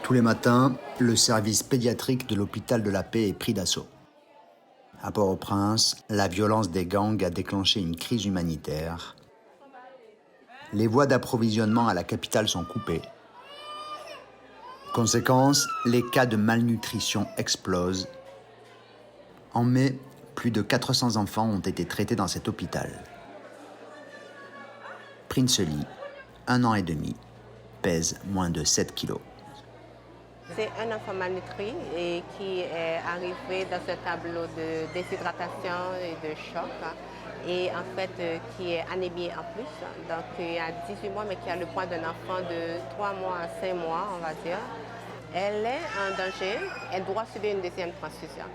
Tous les matins, le service pédiatrique de l'hôpital de la Paix est pris d'assaut. À Port-au-Prince, la violence des gangs a déclenché une crise humanitaire. Les voies d'approvisionnement à la capitale sont coupées. Conséquence, les cas de malnutrition explosent. En mai, plus de 400 enfants ont été traités dans cet hôpital. Prince Lee, 1 an et demi, pèse moins de 7 kilos. C'est un enfant malnutri et qui est arrivé dans ce tableau de déshydratation et de choc et en fait qui est anémié en plus. Donc il a 18 mois mais qui a le poids d'un enfant de 3 mois à 5 mois on va dire. Elle est en danger, elle doit subir une deuxième transfusion.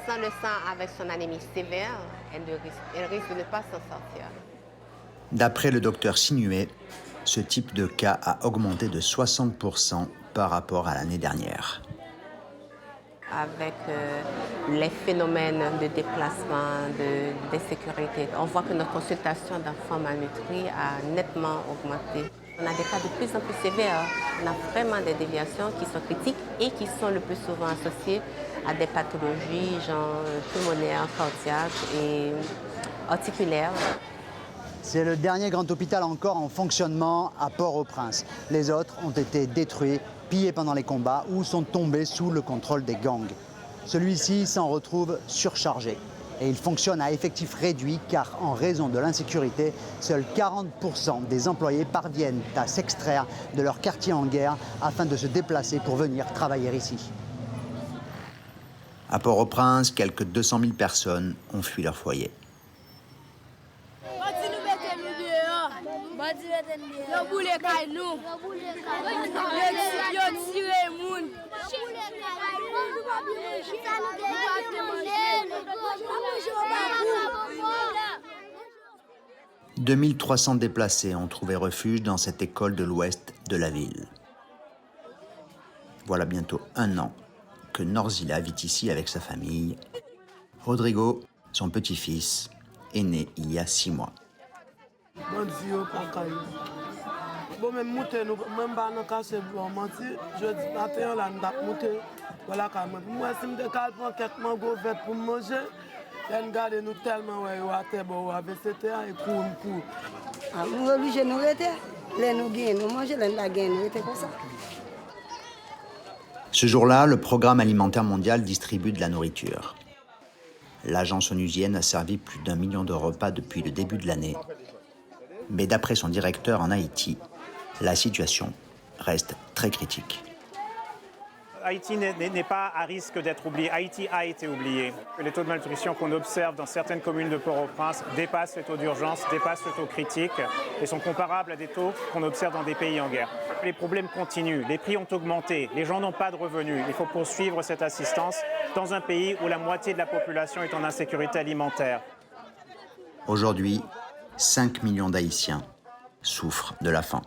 Sans le sang avec son anémie sévère, elle risque de ne pas s'en sortir. D'après le docteur Sinué, ce type de cas a augmenté de 60% par rapport à l'année dernière. Avec les phénomènes de déplacement, d'insécurité, on voit que notre consultation d'enfants malnutris a nettement augmenté. On a des cas de plus en plus sévères. On a vraiment des déviations qui sont critiques et qui sont le plus souvent associées à des pathologies, genre pulmonaires, cardiaques et articulaires. C'est le dernier grand hôpital encore en fonctionnement à Port-au-Prince. Les autres ont été détruits, pillés pendant les combats ou sont tombés sous le contrôle des gangs. Celui-ci s'en retrouve surchargé et il fonctionne à effectif réduit car en raison de l'insécurité, seuls 40% des employés parviennent à s'extraire de leur quartier en guerre afin de se déplacer pour venir travailler ici. À Port-au-Prince, quelques 200 000 personnes ont fui leur foyer. « 2300 déplacés ont trouvé refuge dans cette école de l'ouest de la ville. Voilà bientôt 1 an que Norzila vit ici avec sa famille. Rodrigo, son petit-fils, est né il y a 6 mois. Ce jour-là, le Programme alimentaire mondial distribue de la nourriture. L'agence onusienne a servi plus d'1 million de repas depuis le début de l'année. Mais d'après son directeur en Haïti, la situation reste très critique. Haïti n'est pas à risque d'être oublié. Haïti a été oublié. Les taux de malnutrition qu'on observe dans certaines communes de Port-au-Prince dépassent les taux d'urgence, dépassent le taux critique et sont comparables à des taux qu'on observe dans des pays en guerre. Les problèmes continuent, les prix ont augmenté, les gens n'ont pas de revenus. Il faut poursuivre cette assistance dans un pays où la moitié de la population est en insécurité alimentaire. Aujourd'hui, 5 millions d'Haïtiens souffrent de la faim.